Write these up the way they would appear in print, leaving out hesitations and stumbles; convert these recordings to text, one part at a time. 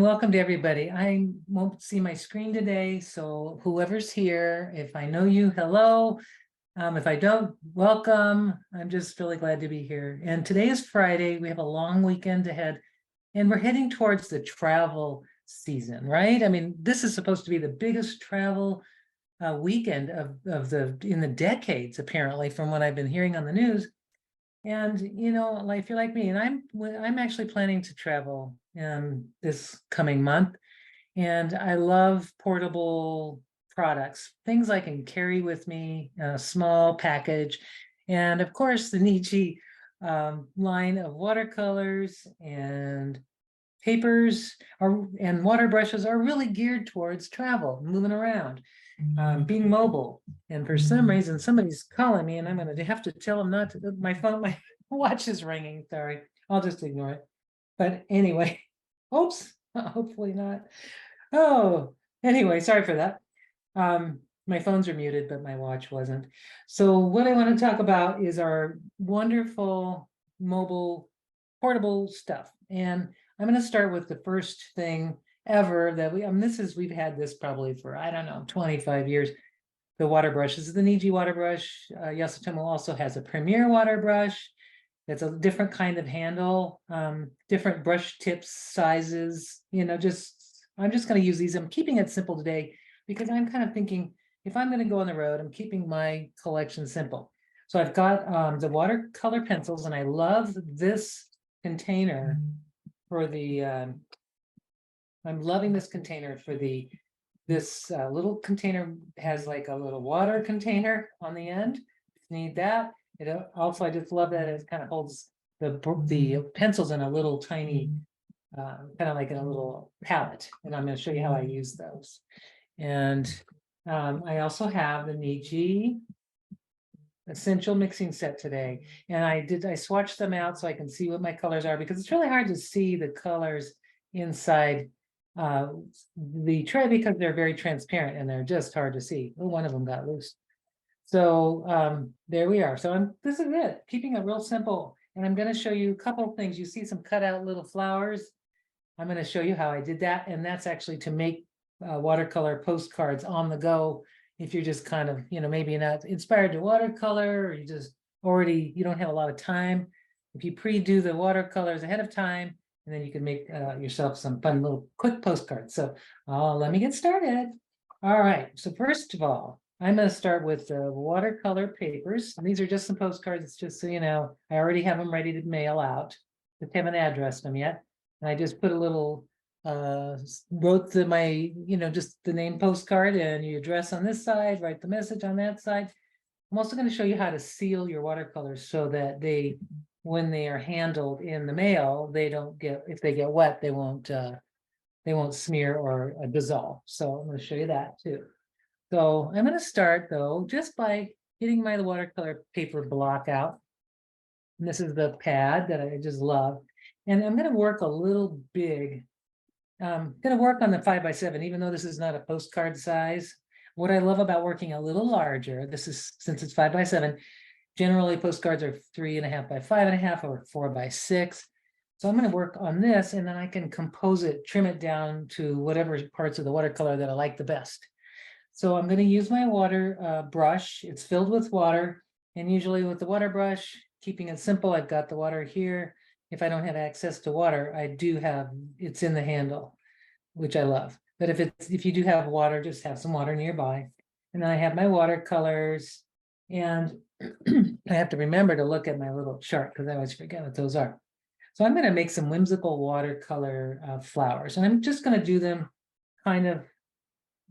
Welcome to everybody. I won't see my screen today, so whoever's here, if I know you, hello. If I don't, welcome. I'm just really glad to be here. And today is Friday. We have a long weekend ahead, and we're heading towards the travel season, right? I mean, this is supposed to be the biggest travel weekend in the decades, apparently, from what I've been hearing on the news. And like if you're like me, and I'm actually planning to travel this coming month, and I love portable products, things I can carry with me in a small package, and of course the Niji line of watercolors and papers and water brushes are really geared towards travel, moving around, being mobile. And for some reason, somebody's calling me, and I'm going to have to tell them not to. My phone, my watch is ringing. Sorry, I'll just ignore it. But anyway, oops, hopefully not. Oh, anyway, sorry for that. My phones are muted, but my watch wasn't. So what I want to talk about is our wonderful mobile portable stuff. And I'm going to start with the first thing ever that we've had this probably for, I don't know, 25 years. The water brush. This is the Niji water brush. Yasutomo also has a Premier water brush. It's a different kind of handle, different brush tips, sizes, I'm just going to use these. I'm keeping it simple today because I'm kind of thinking if I'm going to go on the road, I'm keeping my collection simple. So I've got the watercolor pencils, and I love this container for the, I'm loving this container for this little container has like a little water container on the end. Need that. Also, I just love that it kind of holds the pencils in a little tiny, kind of like in a little palette. And I'm going to show you how I use those. And I also have the Niji Essential Mixing Set today. And I swatched them out so I can see what my colors are, because it's really hard to see the colors inside the tray because they're very transparent and they're just hard to see. Oh, one of them got loose. So there we are. So this is it, keeping it real simple. And I'm going to show you a couple of things. You see some cut out little flowers. I'm going to show you how I did that. And that's actually to make watercolor postcards on the go. If you're just kind of, maybe not inspired to watercolor, or you don't have a lot of time. If you pre-do the watercolors ahead of time, and then you can make yourself some fun little quick postcards. So let me get started. All right. So first of all, I'm going to start with the watercolor papers. And these are just some postcards. It's just so you know, I already have them ready to mail out. Just haven't addressed them yet. And I just put a little, wrote just the name postcard, and you address on this side, write the message on that side. I'm also going to show you how to seal your watercolors so that when they are handled in the mail, if they get wet, they won't smear or dissolve. So I'm going to show you that too. So I'm going to start though, just by getting my watercolor paper block out. And this is the pad that I just love. And I'm going to work a little big. I'm going to work on the 5x7, even though this is not a postcard size. What I love about working a little larger, since it's 5x7, generally postcards are 3.5 by 5.5 or 4x6. So I'm going to work on this, and then I can compose it, trim it down to whatever parts of the watercolor that I like the best. So I'm going to use my water brush. It's filled with water, and usually with the water brush, keeping it simple, I've got the water here. If I don't have access to water, it's in the handle, which I love. But if you do have water, just have some water nearby. And then I have my watercolors, and I have to remember to look at my little chart because I always forget what those are. So I'm going to make some whimsical watercolor flowers, and I'm just going to do them kind of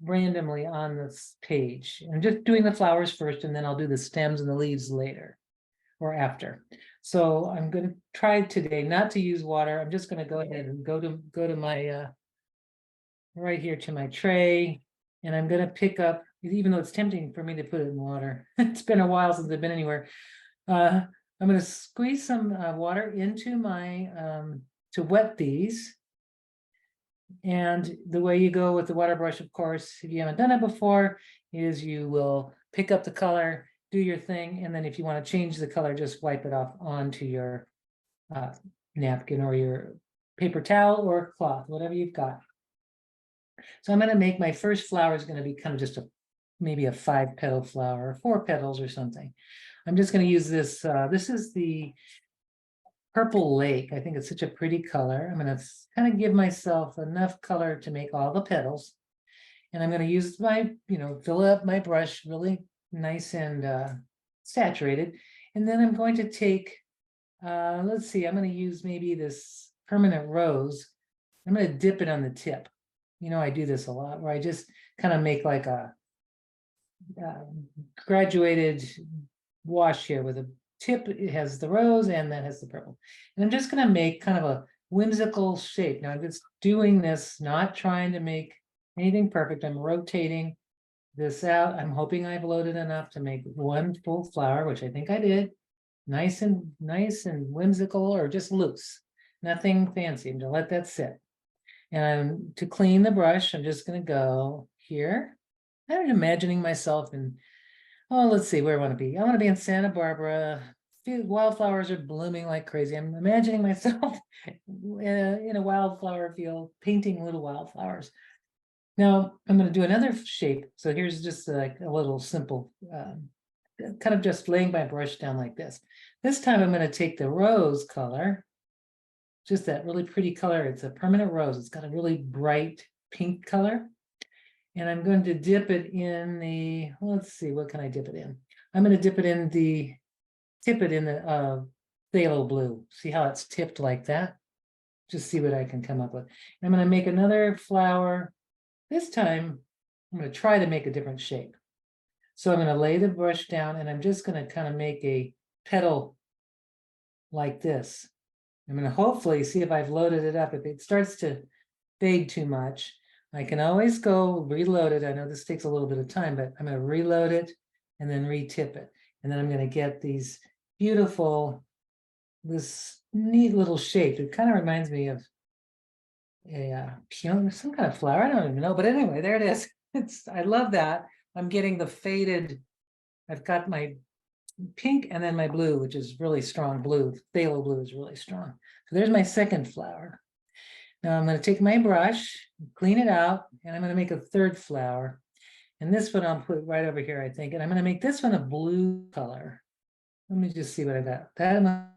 randomly on this page. I'm just doing the flowers first, and then I'll do the stems and the leaves later or after. So I'm going to try today not to use water. I'm just going to go ahead and go to my right here to my tray, and I'm going to pick up, even though it's tempting for me to put it in water. It's been a while since I've been anywhere. I'm going to squeeze some water into my to wet these. And the way you go with the water brush, of course, if you haven't done it before, is you will pick up the color, do your thing, and then if you want to change the color, just wipe it off onto your napkin or your paper towel or cloth, whatever you've got. So I'm going to make my first flower is going to be kind of just maybe a 5-petal flower, or 4 petals or something. I'm just going to use this. This is the Purple Lake. I think it's such a pretty color. I'm going to kind of give myself enough color to make all the petals. And I'm going to use my, fill up my brush really nice and saturated. And then I'm going to take, let's see, I'm going to use maybe this permanent rose. I'm going to dip it on the tip. I do this a lot where I just kind of make like a graduated wash here with a tip. It has the rose and that has the purple. And I'm just going to make kind of a whimsical shape. Now I'm just doing this, not trying to make anything perfect. I'm rotating this out. I'm hoping I've loaded enough to make one full flower, which I think I did. Nice and whimsical, or just loose. Nothing fancy. I'm going to let that sit. And to clean the brush, I'm just going to go here. I'm imagining myself in, let's see, where I want to be. I want to be in Santa Barbara. Wildflowers are blooming like crazy. I'm imagining myself in a wildflower field, painting little wildflowers. Now I'm going to do another shape. So here's just like a little simple, kind of just laying my brush down like this. This time I'm going to take the rose color, just that really pretty color. It's a permanent rose. It's got a really bright pink color. And I'm going to dip it in the, let's see, what can I dip it in? I'm going to tip it in the phthalo blue. See how it's tipped like that? Just see what I can come up with. And I'm going to make another flower. This time, I'm going to try to make a different shape. So I'm going to lay the brush down and I'm just going to kind of make a petal like this. I'm going to hopefully see if I've loaded it up. If it starts to fade too much, I can always go reload it. I know this takes a little bit of time, but I'm going to reload it and then retip it. And then I'm going to get these beautiful, this neat little shape. It kind of reminds me of a some kind of flower. I don't even know, but anyway, there it is. I love that. I'm getting the faded. I've got my pink and then my blue, which is really strong blue. Phthalo blue is really strong. So there's my second flower. Now I'm going to take my brush, clean it out, and I'm going to make a third flower. And this one I'll put right over here, I think. And I'm going to make this one a blue color. Let me just see what I got. That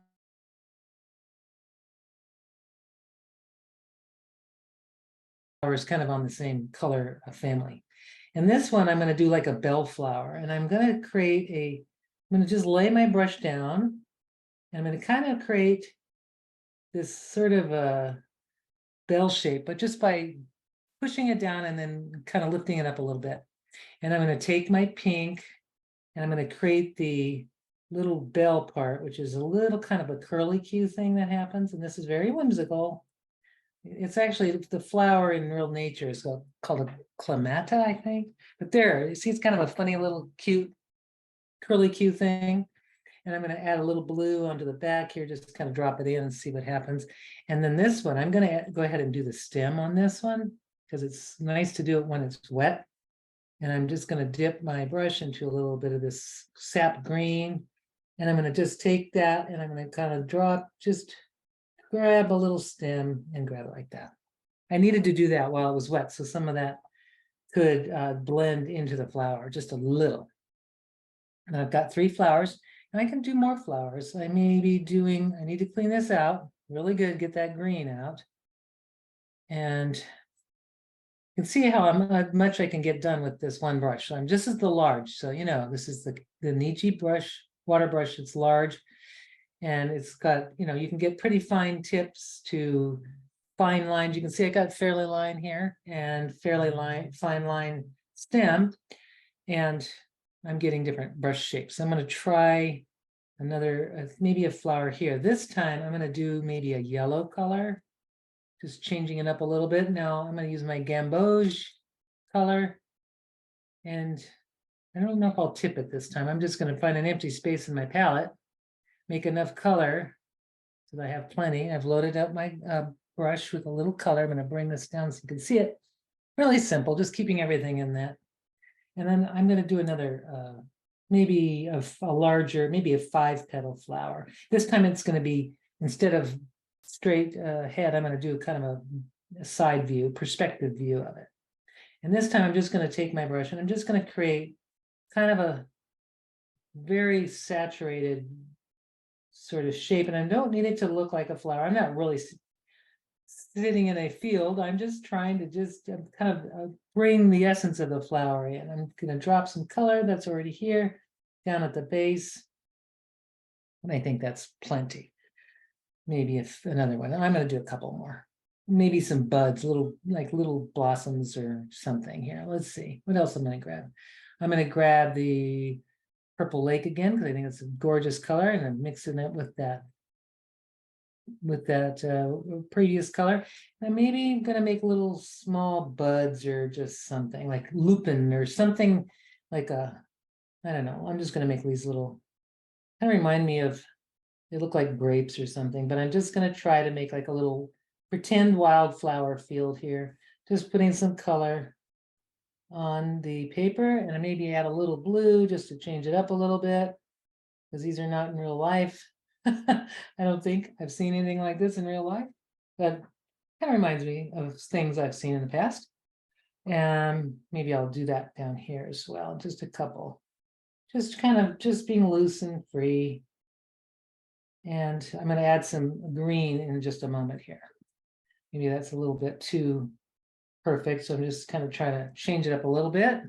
is kind of on the same color family. And this one I'm going to do like a bellflower. And I'm going to create I'm going to just lay my brush down. And I'm going to kind of create this sort of a bell shape, but just by pushing it down and then kind of lifting it up a little bit. And I'm going to take my pink and I'm going to create the little bell part, which is a little kind of a curly Q thing that happens. And this is very whimsical. It's actually the flower in real nature is called a clematis, I think. But there, you see, it's kind of a funny little cute curly Q thing. And I'm going to add a little blue onto the back here, just kind of drop it in and see what happens. And then this one, I'm going to go ahead and do the stem on this one because it's nice to do it when it's wet. And I'm just going to dip my brush into a little bit of this sap green. And I'm going to just take that and I'm going to kind of just grab a little stem and grab it like that. I needed to do that while it was wet, so some of that could blend into the flower just a little. And I've got 3 flowers. And I can do more flowers. I need to clean this out really good, get that green out. And you can see how much I can get done with this one brush. So this is the large. So, this is the Niji water brush. It's large. And it's got, you can get pretty fine tips to fine lines. You can see I got fairly line here and fine line stem. And I'm getting different brush shapes. I'm going to try another, maybe a flower here. This time I'm going to do maybe a yellow color, just changing it up a little bit. Now I'm going to use my gamboge color. And I don't know if I'll tip it this time. I'm just going to find an empty space in my palette, make enough color so that I have plenty. I've loaded up my brush with a little color. I'm going to bring this down so you can see it. Really simple, just keeping everything in that. And then I'm going to do another, maybe a larger, maybe a 5-petal flower. This time it's going to be, instead of straight head, I'm going to do kind of a side view, perspective view of it. And this time I'm just going to take my brush and I'm just going to create kind of a very saturated sort of shape. And I don't need it to look like a flower. I'm not really sitting in a field. I'm just trying to just kind of bring the essence of the flower in. I'm going to drop some color that's already here down at the base. And I think that's plenty. Maybe if another one. I'm going to do a couple more. Maybe some buds, little blossoms or something here. Let's see. What else I'm going to grab? I'm going to grab the Purple Lake again because I think it's a gorgeous color, and I'm mixing it with that previous color. And maybe I'm going to make little small buds or just something like lupin or something like I don't know. I'm just going to make these little, kind of remind me of, they look like grapes or something, but I'm just going to try to make like a little pretend wildflower field here. Just putting some color on the paper and maybe add a little blue just to change it up a little bit, because these are not in real life. I don't think I've seen anything like this in real life, but kind of reminds me of things I've seen in the past. And maybe I'll do that down here as well, just a couple. Just kind of just being loose and free. And I'm going to add some green in just a moment here. Maybe that's a little bit too perfect, so I'm just kind of trying to change it up a little bit.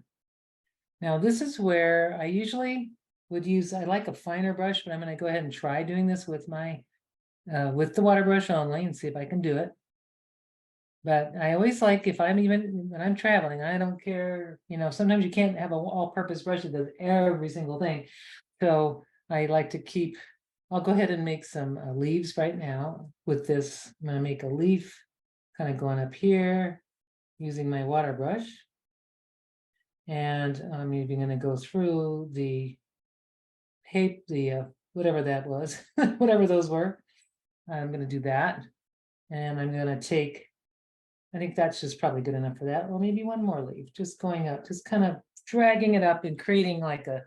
Now this is where I usually would use, I like a finer brush, but I'm going to go ahead and try doing this with my with the water brush only and see if I can do it. But I always like, if I'm even when I'm traveling, I don't care, you know, sometimes you can't have an all-purpose brush that does every single thing. So I like to keep, I'll go ahead and make some leaves right now with this. I'm going to make a leaf kind of going up here using my water brush. And I'm even going to go through the whatever that was, whatever those were. I'm going to do that. And I'm going to take, I think that's just probably good enough for that. Or maybe one more leaf, just going up, just kind of dragging it up and creating like a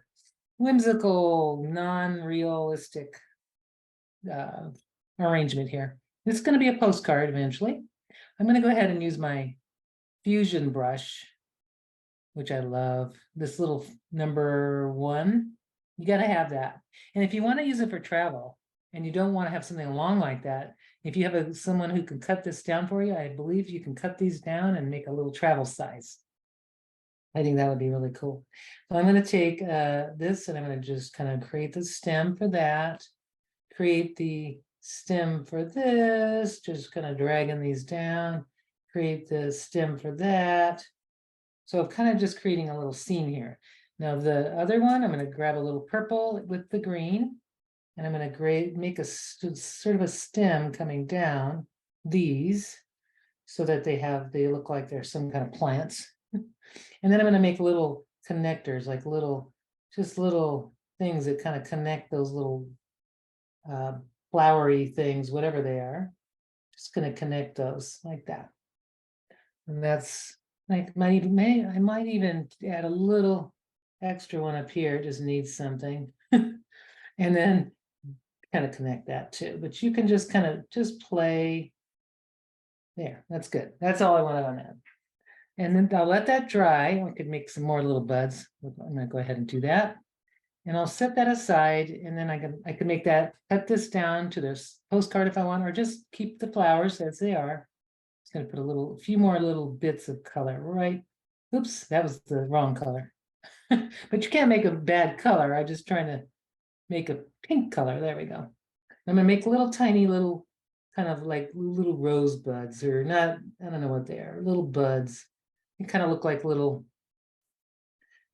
whimsical, non-realistic arrangement here. It's going to be a postcard eventually. I'm going to go ahead and use my fusion brush, which I love. This little number 1. You got to have that. And if you want to use it for travel and you don't want to have something long like that, if you have someone who can cut this down for you, I believe you can cut these down and make a little travel size. I think that would be really cool. So I'm going to take this and I'm going to just kind of create the stem for that. Create the stem for this, just kind of dragging these down. Create the stem for that. So kind of just creating a little scene here. Now the other one, I'm going to grab a little purple with the green, and I'm going to make a sort of a stem coming down these, so that they look like they're some kind of plants. And then I'm going to make little connectors, like just little things that kind of connect those little flowery things, whatever they are. Just going to connect those like that. And that's like, I might even add a little extra one up here. It just needs something. And then kind of connect that too. But you can just kind of just play there. That's good. That's all I wanted on that. And then I'll let that dry. I could make some more little buds. I'm going to go ahead and do that. And I'll set that aside. And then I can make that, cut this down to this postcard if I want, or just keep the flowers as they are. Just going to put a few more little bits of color, right? Oops, that was the wrong color. But you can't make a bad color. I'm just trying to make a pink color. There we go. I'm going to make little tiny little kind of like little rosebuds, or not, I don't know what they are, little buds. They kind of look like little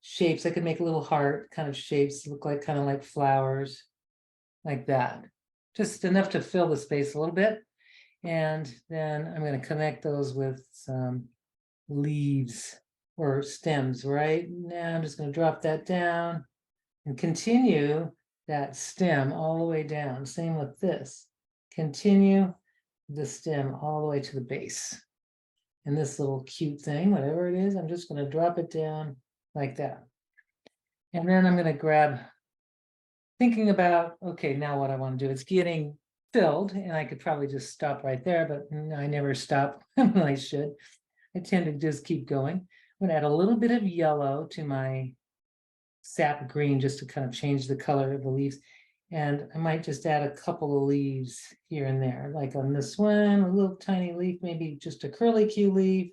shapes. I could make little heart kind of shapes, look like kind of like flowers, like that. Just enough to fill the space a little bit. And then I'm going to connect those with some leaves or stems. Right now I'm just going to drop that down and continue that stem all the way down. Same with this. Continue the stem all the way to the base. And this little cute thing, whatever it is, I'm just going to drop it down like that. And then I'm going to grab, thinking about, okay, now what I want to do is getting filled, and I could probably just stop right there, but I never stop when I should. I tend to just keep going. I'm gonna add a little bit of yellow to my sap green just to kind of change the color of the leaves. And I might just add a couple of leaves here and there, like on this one, a little tiny leaf, maybe just a curlicue leaf,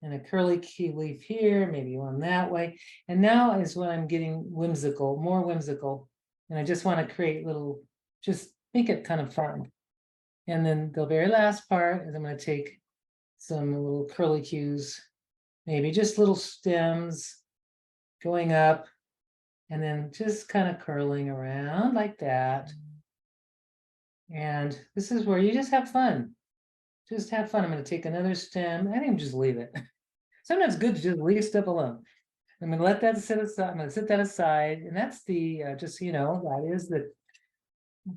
and a curlicue leaf here, maybe one that way. And now is when I'm getting whimsical, more whimsical. And I just want to create little, just make it kind of fun. And then the very last part is I'm going to take some little curlicues, maybe just little stems going up, and then just kind of curling around like that. And this is where you just have fun. Just have fun. I'm going to take another stem. I think just leave it. Sometimes it's good to just leave stuff alone. I'm going to let that sit aside. I'm going to set that aside. And that's the, just so you know, that is the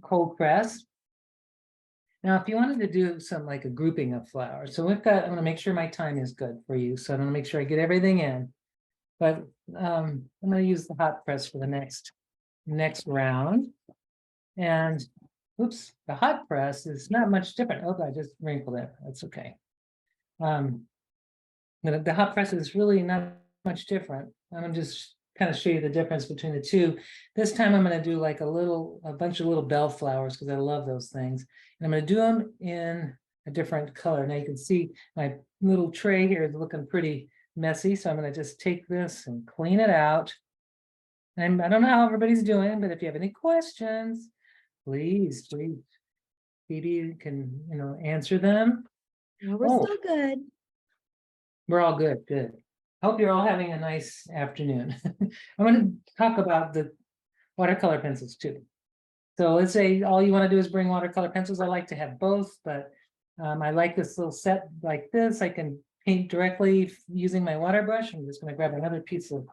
cold press. Now, if you wanted to do some like a grouping of flowers, so we've got, I'm going to make sure my time is good for you. So I'm going to make sure I get everything in. But I'm going to use the hot press for the next round. And oops, the hot press is not much different. Oh, I just wrinkled it. That's okay. The hot press is really not much different. I'm gonna just kind of show you the difference between the two. This time I'm going to do like a bunch of little bellflowers because I love those things. And I'm going to do them in a different color. Now you can see my little tray here is looking pretty messy. So I'm going to just take this and clean it out. And I don't know how everybody's doing, but if you have any questions, please, Phoebe can, answer them. Yeah, we're still good. We're all good, good. Hope you're all having a nice afternoon. I'm going to talk about the watercolor pencils too. So let's say all you want to do is bring watercolor pencils. I like to have both, but I like this little set like this. I can paint directly using my water brush. I'm just going to grab another piece of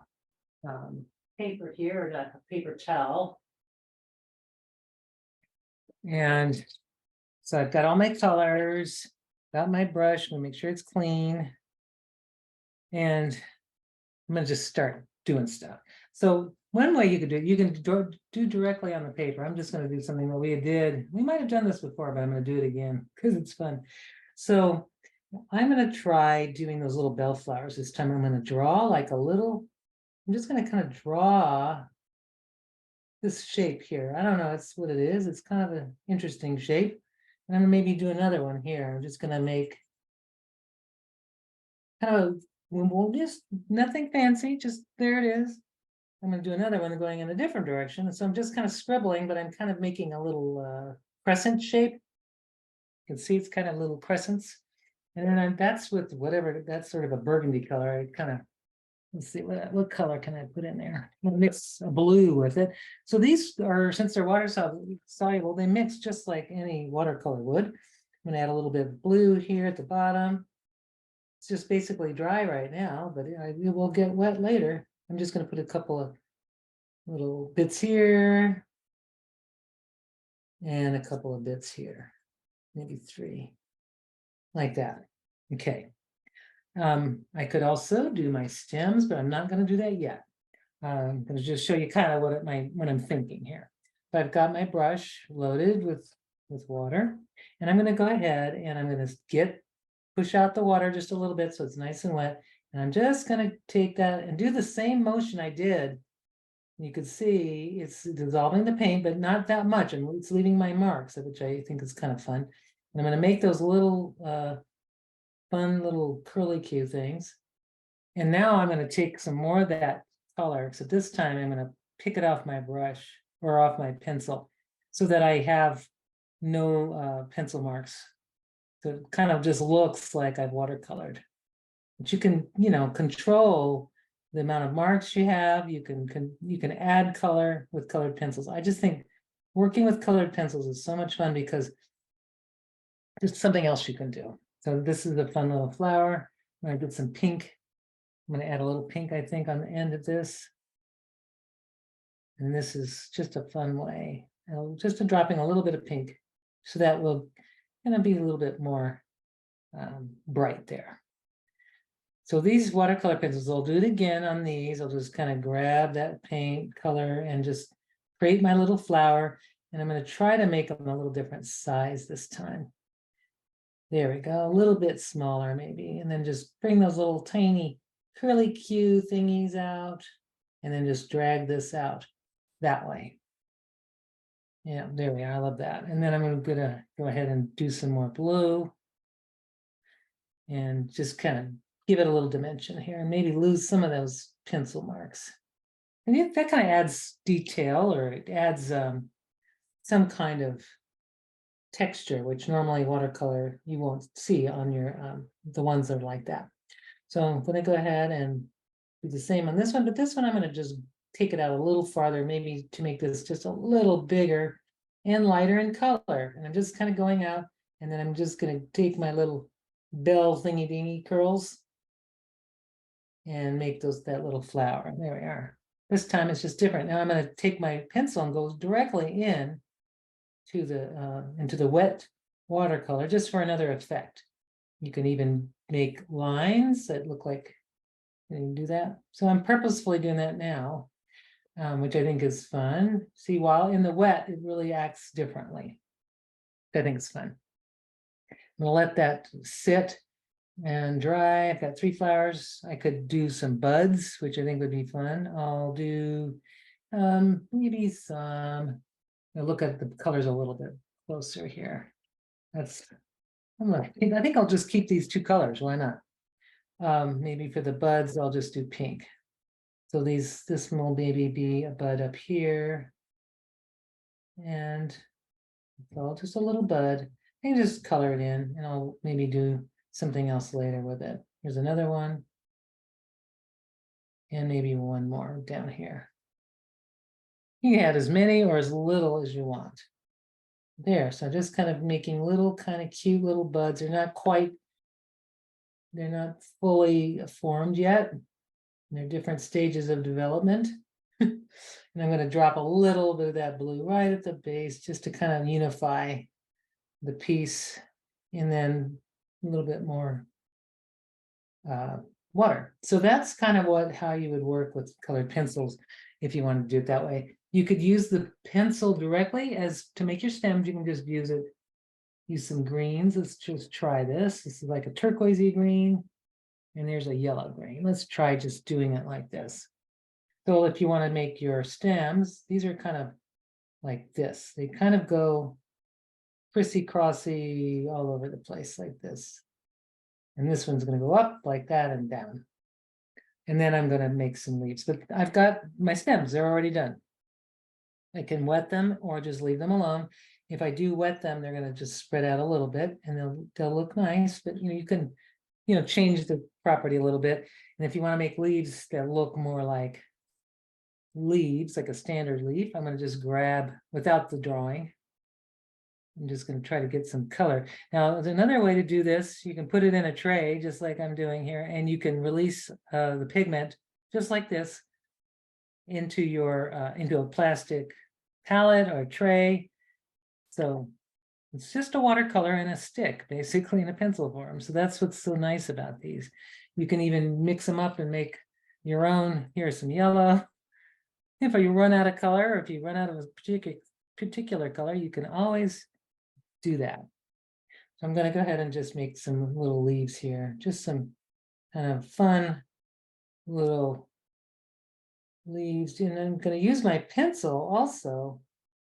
paper here, or a paper towel. And so I've got all my colors, got my brush, I'm gonna make sure it's clean. And I'm gonna just start doing stuff. So one way you could do it, you can do directly on the paper. I'm just gonna do something that we did. We might have done this before, but I'm gonna do it again because it's fun. So I'm gonna try doing those little bellflowers. This time I'm gonna draw like a little, I'm just gonna kind of draw this shape here. I don't know, it's what it is. It's kind of an interesting shape. And I'm gonna maybe do another one here. I'm just gonna make kind of, we'll just nothing fancy, just there it is. I'm gonna do another one going in a different direction. So I'm just kind of scribbling, but I'm kind of making a little crescent shape. You can see it's kind of little crescents. And then that's with whatever, that's sort of a burgundy color. I kind of, let's see, what color can I put in there? I'm gonna mix a blue with it. So these are, since they're water soluble, they mix just like any watercolor would. I'm gonna add a little bit of blue here at the bottom. It's just basically dry right now, but it will get wet later. I'm just gonna put a couple of little bits here and a couple of bits here, maybe 3, like that. Okay. I could also do my stems, but I'm not going to do that yet. I'm going to just show you kind of what I'm thinking here. But I've got my brush loaded with water, and I'm going to go ahead and I'm going to push out the water just a little bit so it's nice and wet. And I'm just going to take that and do the same motion I did. You could see it's dissolving the paint, but not that much, and it's leaving my marks, which I think is kind of fun. And I'm going to make those little fun little curlicue things. And now I'm going to take some more of that color. So this time I'm going to pick it off my brush or off my pencil so that I have no pencil marks. So it kind of just looks like I've watercolored. But you can, control the amount of marks you have. You can add color with colored pencils. I just think working with colored pencils is so much fun because there's something else you can do. So this is a fun little flower. I'm going to get some pink. I'm going to add a little pink, I think, on the end of this. And this is just a fun way. Just dropping a little bit of pink. So that will kind of be a little bit more bright there. So these watercolor pencils, I'll do it again on these. I'll just kind of grab that paint color and just create my little flower. And I'm going to try to make them a little different size this time. There we go, a little bit smaller maybe, and then just bring those little tiny curly Q thingies out, and then just drag this out that way. Yeah, there we are, I love that. And then I'm gonna go ahead and do some more blue. And just kind of give it a little dimension here, and maybe lose some of those pencil marks. And that kind of adds detail, or it adds some kind of texture, which normally watercolor you won't see on your the ones that are like that. So I'm going to go ahead and do the same on this one, but this one I'm going to just take it out a little farther, maybe to make this just a little bigger and lighter in color. And I'm just kind of going out, and then I'm just going to take my little bell thingy dingy curls and make that little flower. There we are. This time it's just different. Now I'm going to take my pencil and go directly in to the into the wet watercolor, just for another effect. You can even make lines that look like, you can do that. So I'm purposefully doing that now, which I think is fun. See, while in the wet, it really acts differently. I think it's fun. I'm gonna let that sit and dry. I've got 3 flowers. I could do some buds, which I think would be fun. I'll do maybe some, I'll look at the colors a little bit closer here. I think I'll just keep these 2 colors. Why not? Maybe for the buds, I'll just do pink. So this will maybe be a bud up here. And so just a little bud. I can just color it in, and I'll maybe do something else later with it. Here's another one. And maybe one more down here. You can add as many or as little as you want. There, so just kind of making little kind of cute little buds. They're not fully formed yet. They're different stages of development. And I'm going to drop a little bit of that blue right at the base, just to kind of unify the piece, and then a little bit more water. So that's kind of how you would work with colored pencils if you want to do it that way. You could use the pencil directly as to make your stems. You can just use some greens. Let's just try this. This is like a turquoisey green, and there's a yellow green. Let's try just doing it like this. So if you want to make your stems, these are kind of like this. They kind of go crissy-crossy all over the place like this. And this one's going to go up like that and down. And then I'm going to make some leaves. But I've got my stems. They're already done. I can wet them or just leave them alone. If I do wet them, they're going to just spread out a little bit, and they'll look nice. But you can change the property a little bit. And if you want to make leaves that look more like leaves, like a standard leaf, I'm going to just grab, without the drawing, I'm just going to try to get some color. Now, there's another way to do this. You can put it in a tray, just like I'm doing here, and you can release the pigment, just like this, into a plastic palette or tray. So it's just a watercolor in a stick, basically, in a pencil form. So that's what's so nice about these. You can even mix them up and make your own. Here's some yellow. If you run out of color, or if you run out of a particular color, you can always do that. So I'm going to go ahead and just make some little leaves here. Just some kind of fun little leaves. And I'm going to use my pencil also.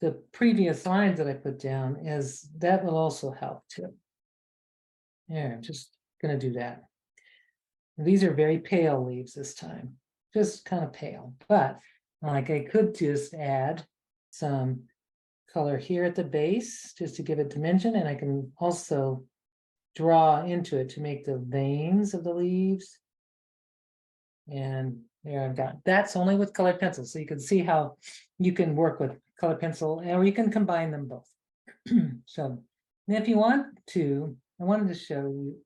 The previous lines that I put down, as that will also help too. Yeah, I'm just going to do that. These are very pale leaves this time, just kind of pale. But like, I could just add some color here at the base just to give it dimension, and I can also draw into it to make the veins of the leaves. And there I've got, that's only with colored pencils. So you can see how you can work with colored pencil, or you can combine them both. So if you want to, I wanted to show you,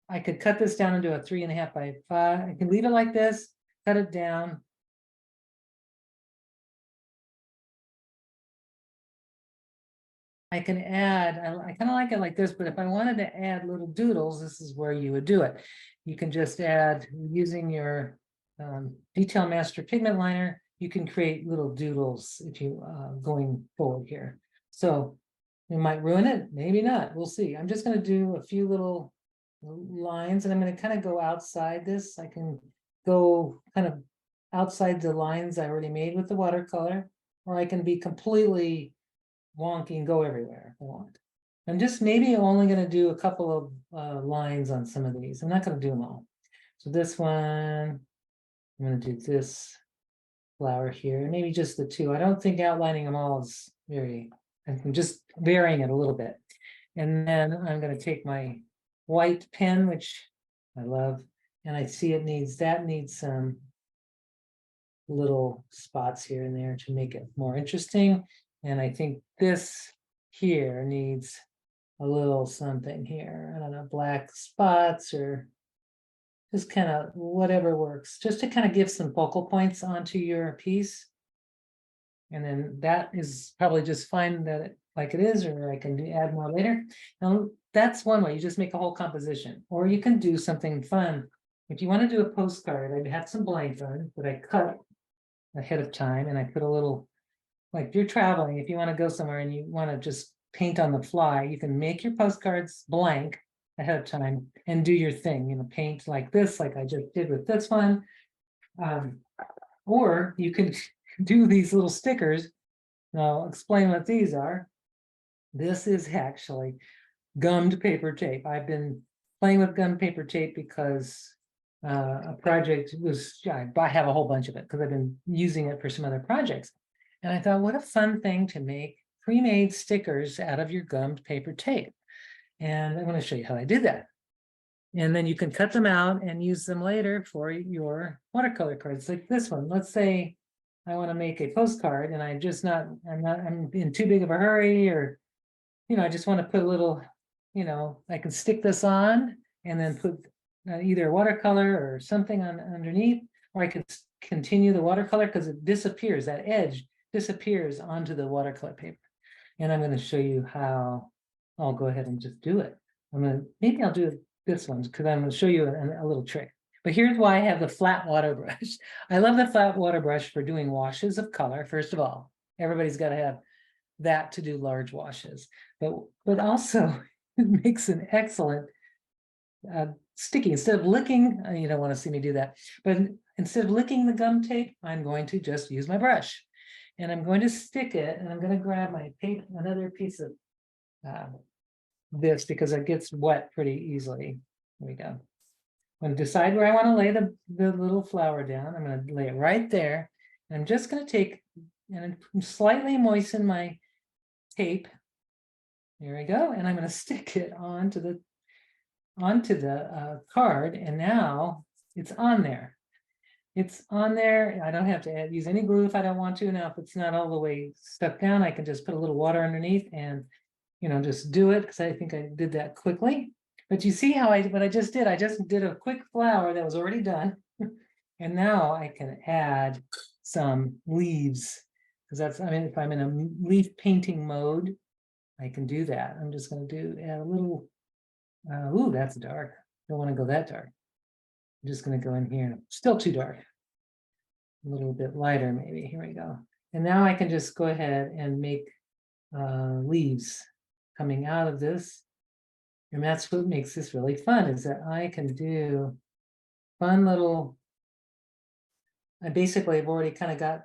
I could cut this down into a 3.5 by 5. I can leave it like this, cut it down. I can add, I kind of like it like this, but if I wanted to add little doodles, this is where you would do it. You can just add, using your Detail Master pigment liner, you can create little doodles if you going forward here. So we might ruin it, maybe not, we'll see. I'm just gonna do a few little lines and I'm gonna kind of go outside this. I can go kind of outside the lines I already made with the watercolor, or I can be completely wonky and go everywhere if I want. I'm just maybe only gonna do a couple of lines on some of these. I'm not gonna do them all. So this one, I'm gonna do this flower here, maybe just the two. I don't think outlining them all is very, I'm just varying it a little bit. And then I'm going to take my white pen, which I love, and I see it needs, that needs some little spots here and there to make it more interesting. And I think this here needs a little something here. I don't know, black spots or just kind of whatever works, just to kind of give some focal points onto your piece. And then that is probably just fine that it, like it is, or I can add more later. Now that's one way, you just make a whole composition, or you can do something fun. If you want to do a postcard, I have some blank on that I cut ahead of time, and I put a little, like if you're traveling, if you want to go somewhere and you want to just paint on the fly, you can make your postcards blank ahead of time and do your thing, you know, paint like this, like I just did with this one. Or you can do these little stickers. Now I'll explain what these are. This is actually gummed paper tape. I've been playing with gummed paper tape because a project was, I have a whole bunch of it because I've been using it for some other projects. And I thought, what a fun thing to make pre-made stickers out of your gummed paper tape. And I'm going to show you how I did that. And then you can cut them out and use them later for your watercolor cards, like this one. Let's say I want to make a postcard and I'm in too big of a hurry, or, you know, I just want to put a little, you know, I can stick this on and then put either watercolor or something on underneath, or I could continue the watercolor because it disappears, that edge disappears onto the watercolor paper. And I'm going to show you how. I'll go ahead and just do it. Maybe I'll do this one because I'm going to show you a little trick. But here's why I have the flat water brush. I love the flat water brush for doing washes of color. First of all, everybody's got to have that to do large washes, but also it makes an excellent sticky. Instead of licking, you don't want to see me do that, but instead of licking the gum tape, I'm going to just use my brush, and I'm going to stick it, and I'm going to grab my paper, another piece of this because it gets wet pretty easily. There we go. I'm going to decide where I want to lay the little flower down. I'm going to lay it right there. And I'm just going to take and slightly moisten my tape. There we go. And I'm going to stick it onto the card. And now it's on there. It's on there. I don't have to use any glue if I don't want to. Now, if it's not all the way stuck down, I can just put a little water underneath and, you know, just do it because I think I did that quickly. But you see how what I just did a quick flower that was already done. And now I can add some leaves because that's, I mean, if I'm in a leaf painting mode, I can do that. I'm just going to add a little, ooh, that's dark. Don't want to go that dark. I'm just going to go in here. Still too dark. A little bit lighter, maybe. Here we go. And now I can just go ahead and make leaves coming out of this. And that's what makes this really fun, is that I can do fun little, I basically have already kind of got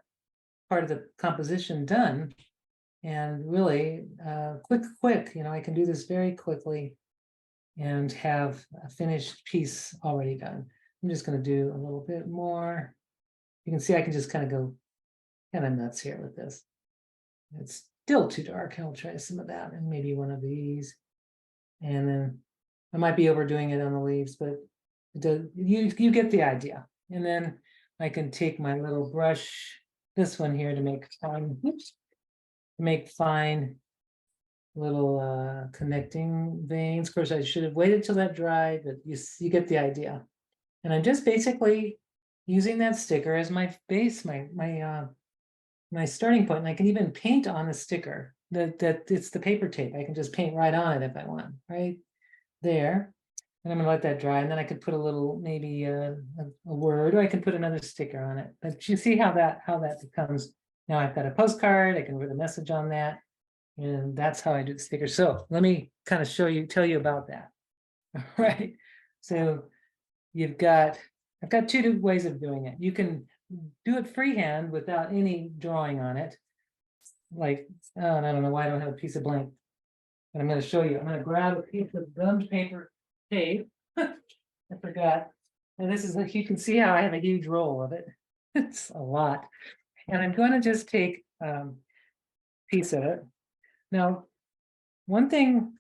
part of the composition done. And really quick, you know, I can do this very quickly and have a finished piece already done. I'm just going to do a little bit more. You can see I can just kind of go kind of nuts here with this. It's still too dark. I'll try some of that and maybe one of these. And then I might be overdoing it on the leaves, but you get the idea. And then I can take my little brush, this one here, to make fine, little connecting veins. Of course, I should have waited till that dried, but you get the idea. And I'm just basically using that sticker as my base, my starting point. And I can even paint on the sticker that it's the paper tape. I can just paint right on it if I want, right there. And I'm gonna let that dry, and then I could put a little, maybe a word, or I can put another sticker on it. But you see how that becomes. Now I've got a postcard. I can put a message on that. And that's how I do the stickers. So let me kind of tell you about that. All right. So I've got two ways of doing it. You can do it freehand without any drawing on it. Like, and I don't know why I don't have a piece of blank, but I'm going to show you. I'm going to grab a piece of gummed paper tape. I forgot. And this is, you can see how I have a huge roll of it. It's a lot. And I'm going to just take a piece of it. Now, one thing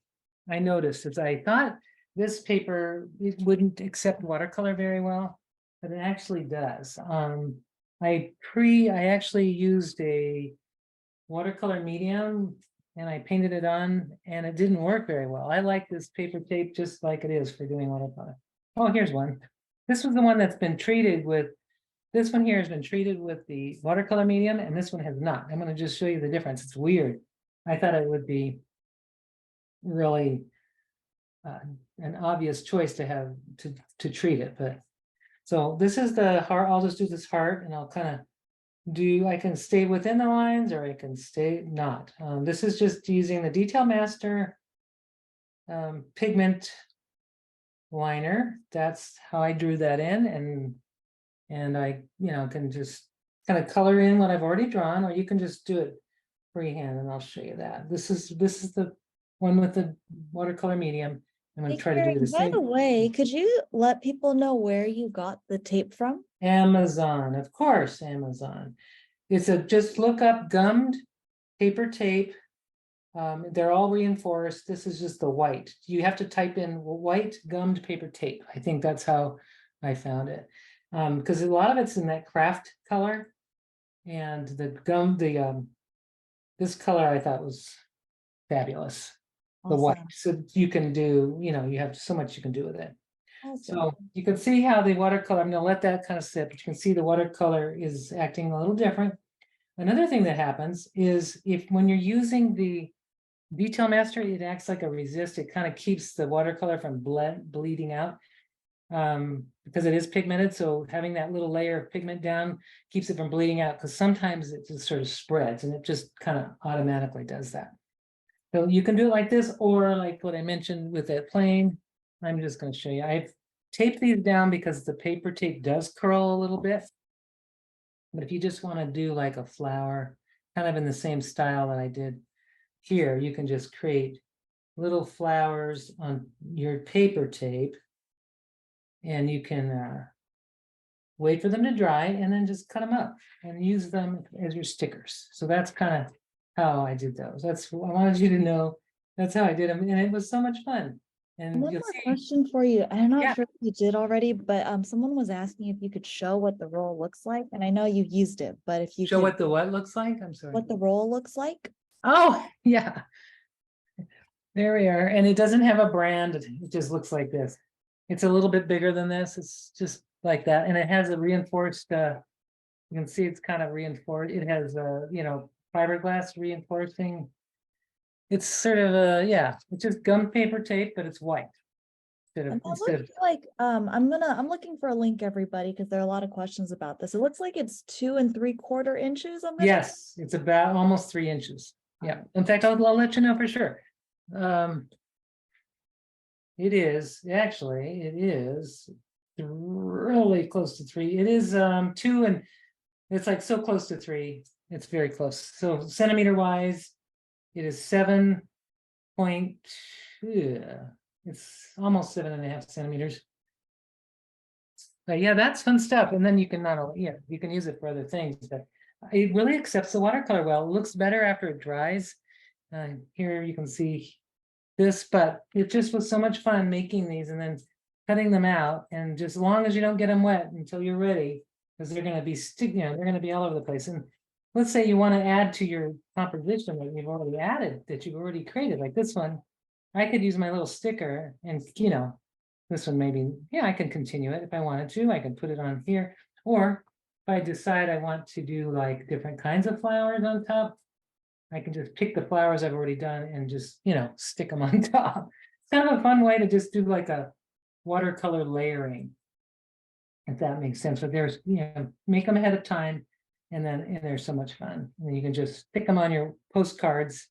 I noticed is I thought this paper, it wouldn't accept watercolor very well, but it actually does. I actually used a watercolor medium and I painted it on and it didn't work very well. I like this paper tape just like it is for doing watercolor. Oh, here's one. This was the one that's been treated with, this one here has been treated with the watercolor medium and this one has not. I'm going to just show you the difference. It's weird. I thought it would be really an obvious choice to have to treat it, but so this is the heart. I'll just do this heart and I'll kind of I can stay within the lines or I can stay not. This is just using the Detail Master pigment liner. That's how I drew that in, and I can just kind of color in what I've already drawn, or you can just do it freehand, and I'll show you that. This is the one with the watercolor medium. I'm going to try to do the By the same. way, could you let people know where you got the tape from? Amazon, of course, Amazon. It's just look up gummed paper tape. They're all reinforced. This is just the white. You have to type in white gummed paper tape. I think that's how I found it. Because a lot of it's in that craft color. And this color I thought was fabulous. The white. Awesome. So you can do, you have so much you can do with it. Awesome. So you can see how the watercolor, I'm going to let that kind of sit, but you can see the watercolor is acting a little different. Another thing that happens is when you're using the Detail Master, it acts like a resist. It kind of keeps the watercolor from bleeding out because it is pigmented. So having that little layer of pigment down keeps it from bleeding out, because sometimes it just sort of spreads and it just kind of automatically does that. So you can do it like this, or like what I mentioned with that plane. I'm just going to show you. I've taped these down because the paper tape does curl a little bit. But if you just want to do like a flower, kind of in the same style that I did here, you can just create little flowers on your paper tape. And you can wait for them to dry and then just cut them up and use them as your stickers. So that's kind of how I did those. I wanted you to know that's how I did them. And it was so much fun. And One you'll more see. question for you. I'm not Yeah. sure if you did already, but someone was asking if you could show what the roll looks like. And I know you used it, but if you Show could what the what looks like. I'm sorry. what the roll looks like. Oh, yeah. There we are. And it doesn't have a brand. It just looks like this. It's a little bit bigger than this. It's just like that. And it has a reinforced, you can see it's kind of reinforced. It has fiberglass reinforcing. It's sort of it's just gum paper tape, but it's white. And that looks like I'm looking for a link, everybody, because there are a lot of questions about this. It looks like it's 2 3/4 inches. Yes, it's about almost 3 inches. Yeah. In fact, I'll let you know for sure. It is really close to 3. It is 2 and it's like so close to 3. It's very close. So centimeter wise, it is 7.2. It's almost 7.5 centimeters. But yeah, that's fun stuff. And then you can not only, you can use it for other things, but it really accepts the watercolor well. It looks better after it dries. Here you can see this, but it just was so much fun making these and then cutting them out. And just as long as you don't get them wet until you're ready, because they're going to be they're going to be all over the place. And let's say you want to add to your composition that you've already added, that you've already created, like this one. I could use my little sticker and, this one maybe, I can continue it if I wanted to. I can put it on here. Or if I decide I want to do like different kinds of flowers on top, I can just pick the flowers I've already done and just, stick them on top. It's kind of a fun way to just do like a watercolor layering, if that makes sense. But there's, make them ahead of time, and they're so much fun. And you can just stick them on your postcards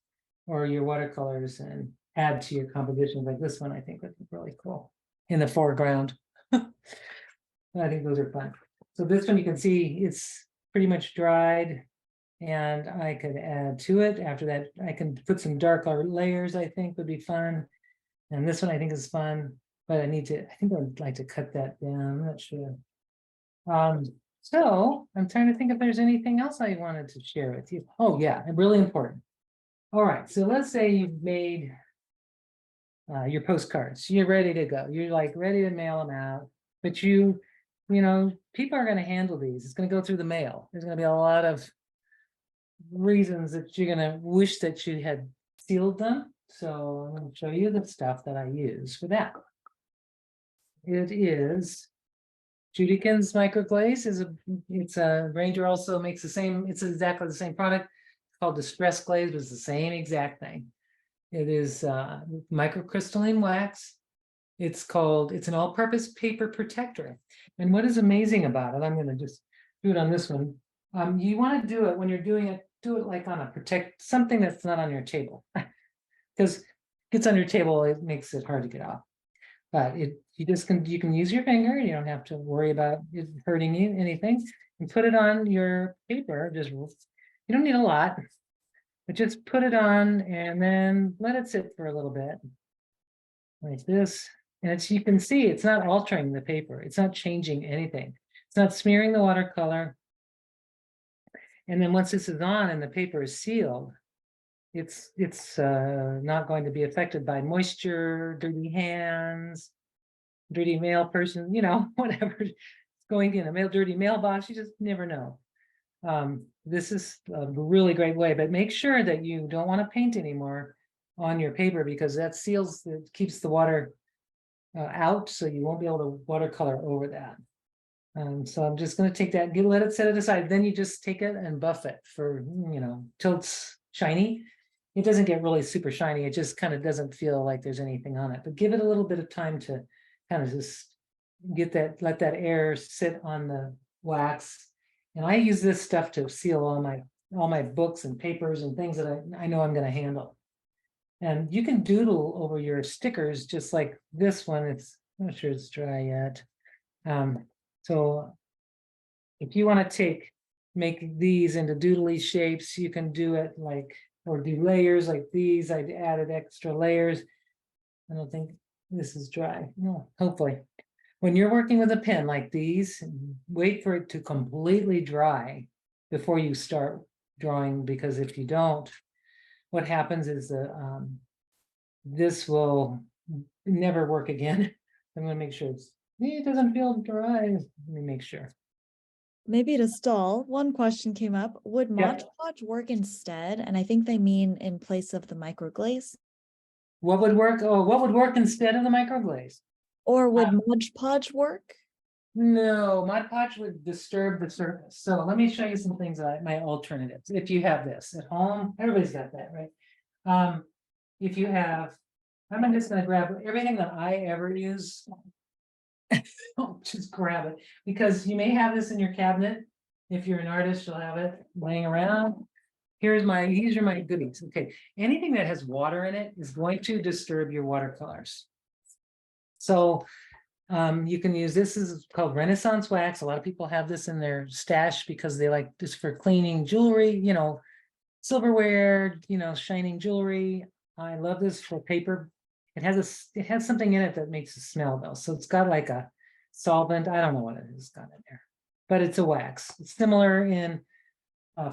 or your watercolors and add to your compositions. Like this one, I think would be really cool in the foreground. I think those are fun. So this one you can see it's pretty much dried, and I could add to it. After that, I can put some darker layers, I think would be fun. And this one I think is fun, but I think I'd like to cut that down. I'm not sure. So I'm trying to think if there's anything else I wanted to share with you. Oh yeah, and really important. All right, so let's say you've made your postcards. You're ready to go. You're like ready to mail them out, but you know, people are going to handle these. It's going to go through the mail. There's going to be a lot of reasons that you're going to wish that you had sealed them. So I'm going to show you the stuff that I use for that. It is Judikin's microglaze. It's a Ranger also makes the same. It's exactly the same product. It's called Distress Glaze, but it's the same exact thing. It is microcrystalline wax. It's an all-purpose paper protector. And what is amazing about it, I'm going to just do it on this one. You want to do it when you're doing it, do it like on something that's not on your table. Because it gets on your table, it makes it hard to get off. But you can use your finger, you don't have to worry about it hurting you, anything, and put it on your paper. You don't need a lot, but just put it on and then let it sit for a little bit. Like this. And you can see it's not altering the paper. It's not changing anything. It's not smearing the watercolor. And then once this is on and the paper is sealed, it's not going to be affected by moisture, dirty hands, dirty mail person, you know, whatever. It's going in a dirty mailbox. You just never know. This is a really great way, but make sure that you don't want to paint anymore on your paper, because that it keeps the water out, so you won't be able to watercolor over that. So I'm just going to take that, let it set it aside. Then you just take it and buff it for, you know, till it's shiny. It doesn't get really super shiny. It just kind of doesn't feel like there's anything on it, but give it a little bit of time to kind of just let that air sit on the wax. And I use this stuff to seal all my books and papers and things that I know I'm going to handle. And you can doodle over your stickers just like this one. I'm not sure it's dry yet. So if you want to make these into doodly shapes, you can do it or do layers like these. I added extra layers. I don't think this is dry. No, hopefully. When you're working with a pen like these, wait for it to completely dry before you start drawing, because if you don't, what happens is this will never work again. I'm going to make sure it doesn't feel dry. Let me make sure. Maybe to stall, one question came up. Would Mod Podge work instead? And I think they mean in place of the microglaze. What would work? Oh, what would work instead of the microglaze? Or would Mod Podge work? No, Mod Podge would disturb the surface. So let me show you some things, my alternatives. If you have this at home, everybody's got that, right? If you have, I'm just going to grab everything that I ever use. Just grab it, because you may have this in your cabinet. If you're an artist, you'll have it laying around. These are my goodies. Okay, anything that has water in it is going to disturb your watercolors. So you can use this. Is called Renaissance wax. A lot of people have this in their stash because they like this for cleaning jewelry, you know, silverware, you know, shining jewelry. I love this for paper. It has something in it that makes it smell though. So it's got like a solvent. I don't know what it is got in there, but it's a wax. It's similar in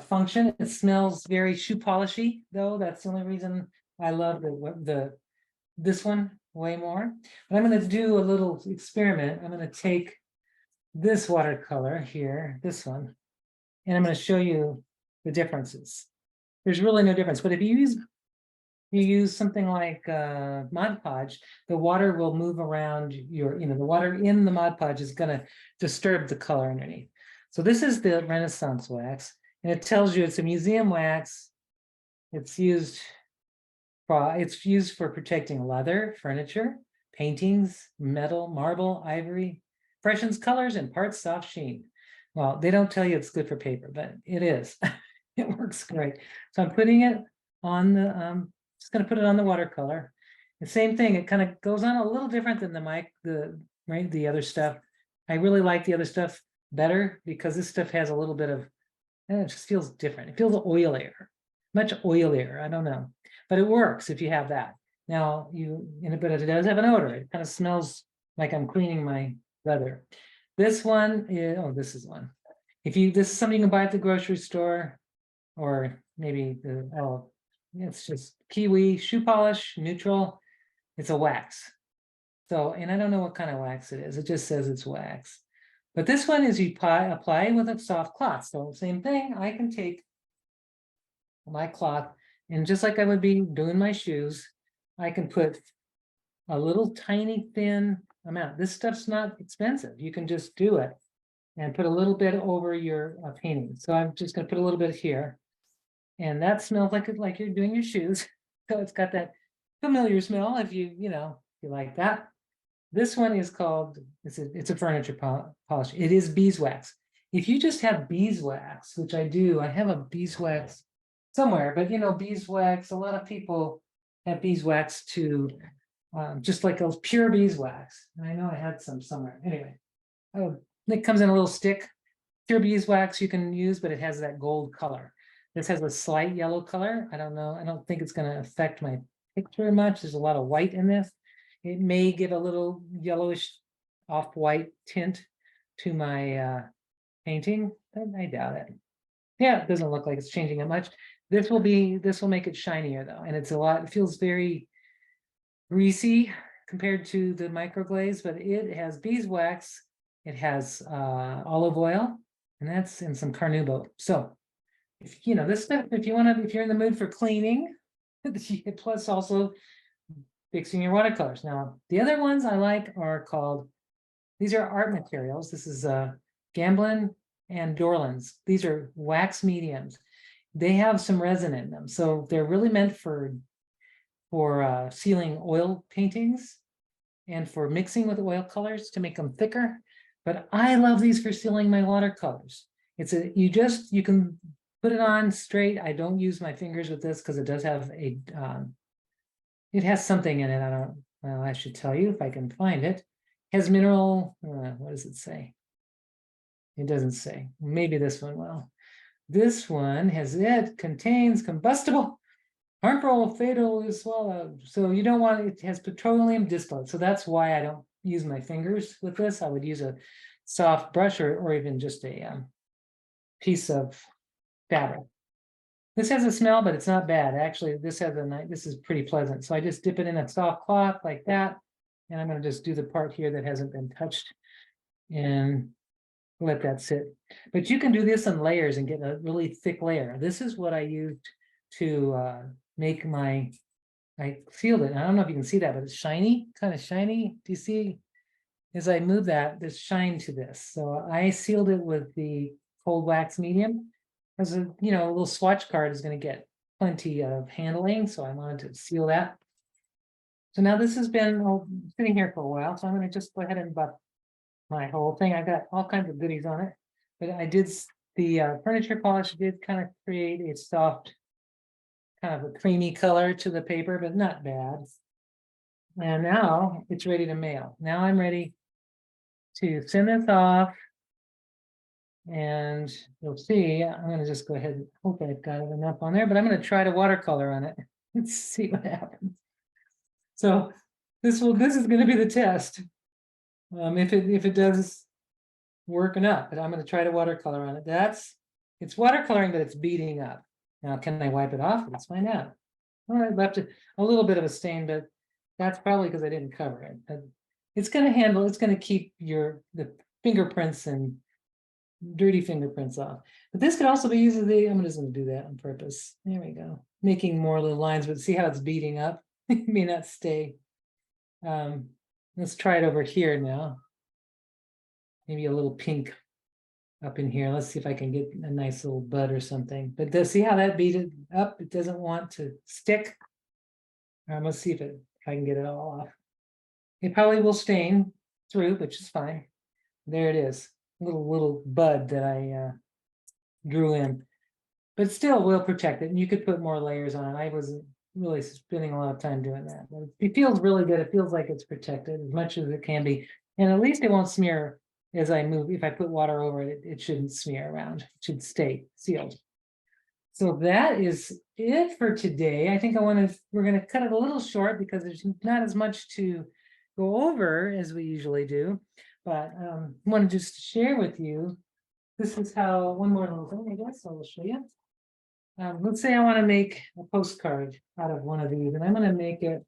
function. It smells very shoe polishy though. That's the only reason I love this one way more. But I'm going to do a little experiment. I'm going to take this watercolor here, this one, and I'm going to show you the differences. There's really no difference, but if you use something like Mod Podge, the water will move around the water in the Mod Podge is going to disturb the color underneath. So this is the Renaissance wax, and it tells you it's a museum wax. It's used for protecting leather, furniture, paintings, metal, marble, ivory, freshens colors, and imparts soft sheen. Well, they don't tell you it's good for paper, but it is. It works great. So I'm putting it on the just gonna put it on the watercolor. The same thing, it kind of goes on a little different than the other stuff. I really like the other stuff better because this stuff has a little bit of, it just feels different. It feels oilier, much oilier. I don't know, but it works if you have that. Now but it does have an odor. It kind of smells like I'm cleaning my leather. This one is, oh, this is one. This is something you can buy at the grocery store, or maybe it's just kiwi shoe polish, neutral. It's a wax. So, and I don't know what kind of wax it is. It just says it's wax. But this one is you apply with a soft cloth. So same thing, I can take my cloth and just like I would be doing my shoes, I can put a little tiny thin amount. This stuff's not expensive. You can just do it and put a little bit over your painting. So I'm just going to put a little bit here. And that smells like you're doing your shoes. So it's got that familiar smell if you like that. This one is called, it's a furniture polish. It is beeswax. If you just have beeswax, which I do, I have a beeswax somewhere, but beeswax, a lot of people have beeswax too, just like a pure beeswax. And I know I had some somewhere. Anyway, it comes in a little stick. Pure beeswax you can use, but it has that gold color. This has a slight yellow color. I don't know. I don't think it's going to affect my picture much. There's a lot of white in this. It may give a little yellowish off-white tint to my painting, but I doubt it. Yeah, it doesn't look like it's changing it much. This will make it shinier though, and it feels very greasy compared to the microglaze, but it has beeswax, it has olive oil, and that's in some carnauba. So if this stuff, if you're in the mood for cleaning, plus also fixing your watercolors. Now, the other ones I like are called, these are art materials. This is Gamblin and Dorland's. These are wax mediums. They have some resin in them. So they're really meant for sealing oil paintings and for mixing with oil colors to make them thicker. But I love these for sealing my watercolors. You can put it on straight. I don't use my fingers with this because it does have it has something in it. I should tell you if I can find it. It has mineral, what does it say? It doesn't say. Maybe this one will. This one contains combustible, harmful, fatal is swallowed. So you don't want it has petroleum distillate. So that's why I don't use my fingers with this. I would use a soft brush or even just a piece of fabric. This has a smell, but it's not bad. Actually, this is pretty pleasant. So I just dip it in a soft cloth like that. And I'm going to just do the part here that hasn't been touched and let that sit. But you can do this in layers and get a really thick layer. This is what I used to make I sealed it. I don't know if you can see that, but it's shiny, kind of shiny. Do you see? As I move that, there's shine to this. So I sealed it with the cold wax medium. As a little swatch card is going to get plenty of handling, so I wanted to seal that. So now this has been sitting here for a while, so I'm going to just go ahead and buff my whole thing. I've got all kinds of goodies on it, but the furniture polish did kind of create a soft, kind of a creamy color to the paper, but not bad. And now it's ready to mail. Now I'm ready to send this off. And you'll see, I'm going to just go ahead and hope I've got enough on there, but I'm going to try to watercolor on it. Let's see what happens. So this is going to be the test. If it does work or not, but I'm going to try to watercolor on it. It's watercoloring, but it's beading up. Now, can I wipe it off? Let's find out. All right, left a little bit of a stain, but that's probably because I didn't cover it. But it's going to keep the fingerprints and dirty fingerprints off. But this could also be used as I'm just going to do that on purpose. There we go. Making more little lines, but see how it's beating up? It may not stay. Let's try it over here now. Maybe a little pink up in here. Let's see if I can get a nice little bud or something. But see how that beaded up? It doesn't want to stick. Let's see if I can get it all off. It probably will stain through, which is fine. There it is. Little bud that I drew in, but still will protect it. And you could put more layers on. I really spending a lot of time doing that. But it feels really good. It feels like it's protected as much as it can be. And at least it won't smear as I move. If I put water over it, it shouldn't smear around. It should stay sealed. So that is it for today. I think we're going to cut it a little short because there's not as much to go over as we usually do. But I want to just share with you. This is how, one more little thing, I guess I'll show you. Let's say I want to make a postcard out of one of these, and I'm going to make it.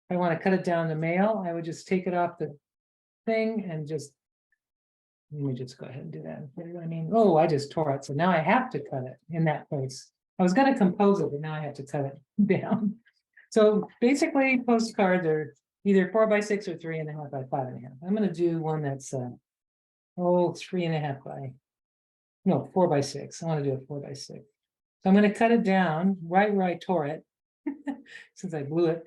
If I want to cut it down to mail, I would just take it off the thing and just. Let me just go ahead and do that. What do I mean? Oh, I just tore it. So now I have to cut it in that place. I was going to compose it, but now I have to cut it down. So basically, postcards are either 4x6 or 3.5 by 5.5. I'm going to do one that's 3.5 by. No, 4x6. I want to do a 4x6. So I'm going to cut it down right where I tore it, since I blew it.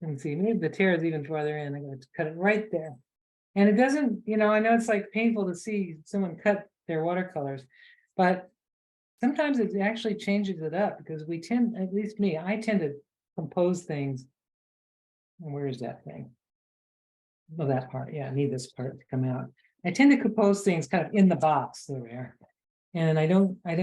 And see, maybe the tear is even farther in. I'm going to cut it right there. And it doesn't, I know it's like painful to see someone cut their watercolors, but sometimes it actually changes it up because we tend, at least me, I tend to compose things. And where is that thing? Oh, that part. Yeah, I need this part to come out. I tend to compose things kind of in the box there. And I don't, that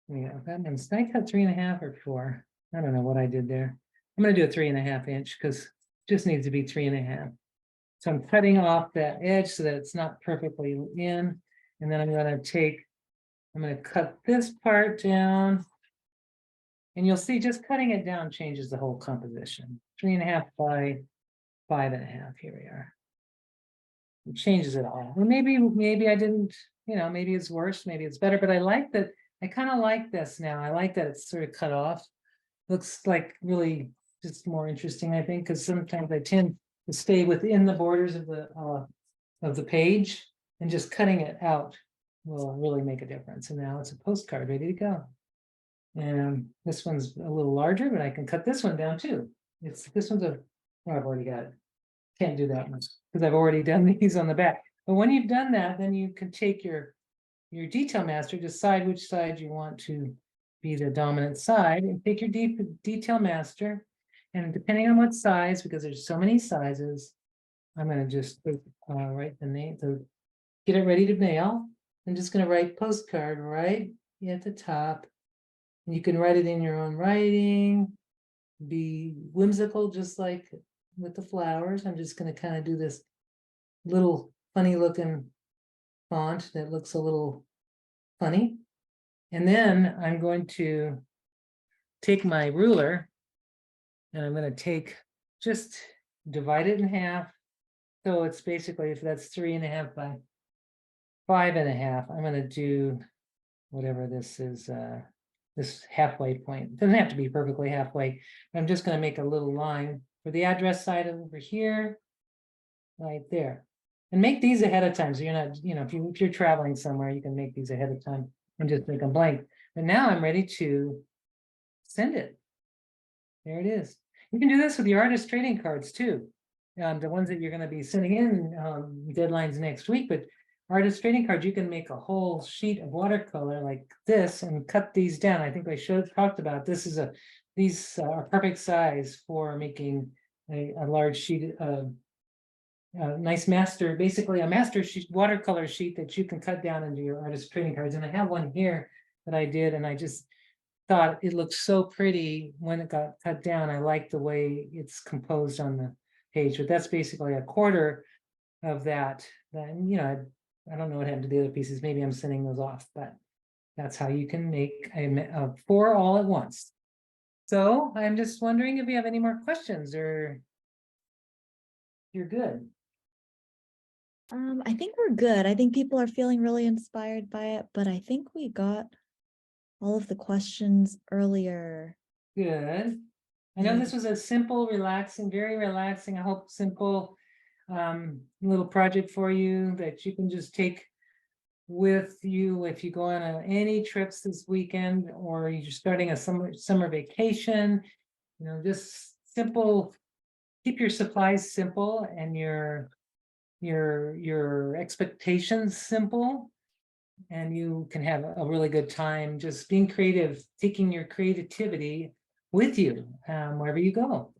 means I cut 3.5 or 4. I don't know what I did there. I'm going to do a 3.5 inch because it just needs to be 3.5. So I'm cutting off that edge so that it's not perfectly in. And then I'm going to cut this part down. And you'll see just cutting it down changes the whole composition. 3.5 by 5.5. Here we are. It changes it all. Well, maybe I didn't, maybe it's worse, maybe it's better, but I like that. I kind of like this now. I like that it's sort of cut off. Looks like really just more interesting, I think, because sometimes I tend to stay within the borders of the page, and just cutting it out will really make a difference. And now it's a postcard ready to go. And this one's a little larger, but I can cut this one down too. This one's I've already got it. Can't do that one because I've already done these on the back. But when you've done that, then you can take your detail master, decide which side you want to be the dominant side, and take your detail master. And depending on what size, because there's so many sizes, I'm going to just write the name. So get it ready to mail. I'm just going to write postcard right at the top. And you can write it in your own writing. Be whimsical, just like with the flowers. I'm just going to kind of do this little funny looking font that looks a little funny. And then I'm going to take my ruler and I'm going to just divide it in half. So it's basically, if that's 3.5 by 5.5, I'm going to do whatever this is, this halfway point. It doesn't have to be perfectly halfway. I'm just going to make a little line for the address side over here, right there. And make these ahead of time. So you're not, if you're traveling somewhere, you can make these ahead of time and just make them blank. But now I'm ready to send it. There it is. You can do this with your artist trading cards too. The ones that you're going to be sending in, deadlines next week, but artist trading cards, you can make a whole sheet of watercolor like this and cut these down. I think I talked about this these are perfect size for making a large sheet of nice master, basically a master sheet, watercolor sheet that you can cut down into your artist trading cards. And I have one here that I did, and I just thought it looked so pretty when it got cut down. I like the way it's composed on the page, but that's basically a quarter of that. Then, I don't know what happened to the other pieces. Maybe I'm sending those off, but that's how you can make a 4 all at once. So I'm just wondering if you have any more questions or you're good. I think we're good. I think people are feeling really inspired by it, but I think we got all of the questions earlier. Good. I know this was a simple, relaxing, very relaxing, I hope simple little project for you that you can just take with you if you go on any trips this weekend, or you're starting a summer vacation. Just simple. Keep your supplies simple and your expectations simple, and you can have a really good time just being creative, taking your creativity with you wherever you go.